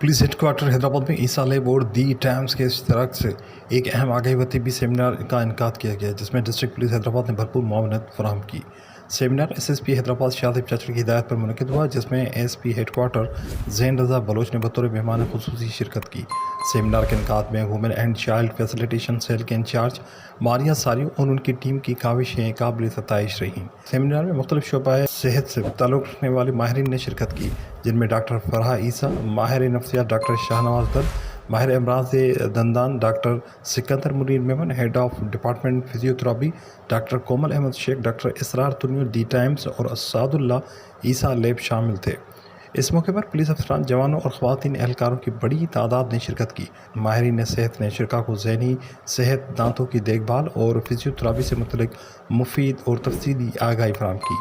Police headquarter Hyderabad में ईसा lab और दी times के इश्तराक से एक अहम आगाही व तिब्बी सेमिनार का इनकाद किया गया, जिसमें डिस्ट्रिक्ट पुलिस हैदराबाद ने भरपूर मुआवनत फराहम की। सेमिनार एसएसपी हैदराबाद शादिब चचड़ की हिदायत पर मुनक़िद हुआ, जिसमें एसपी हेडक्वार्टर ज़ैन रज़ा बलोच ने बतौर मेहमान खुसूसी शिरकत की। सेमिनार के इनकाद में women and child facilitation cell के इंचार्ज मारिया सारियो और उनकी टीम की काविशें काबिल सताइश रहीं। सेमिनार में मुख्तलिफ शोबाए सेहत से ताल्लुक़ रखने वाले माहिरीन ने शिरकत की, जिनमें डॉक्टर फरहा ईसा, माहिर नफ्सियात डॉक्टर शाहनवाज दर, माहिर अमराज दंदान doctor Sikandar Munir Memon, head of department physiotherapy doctor Komal Ahmed Shaikh, doctor Israr तुन्यूर दी टाइम्स और असादुल्ला ईसा लैब शामिल थे। इस मौके पर पुलिस अफसरान, जवानों और ख़वातीन एहलकारों की बड़ी तादाद ने शिरकत की। माहिरीन सेहत ने शिरका को ज़हनी सेहत, दांतों की देखभाल और फिजियोथेरेपी से मुतल्लिक़ मुफीद और तफसीली आगाही फराहम की।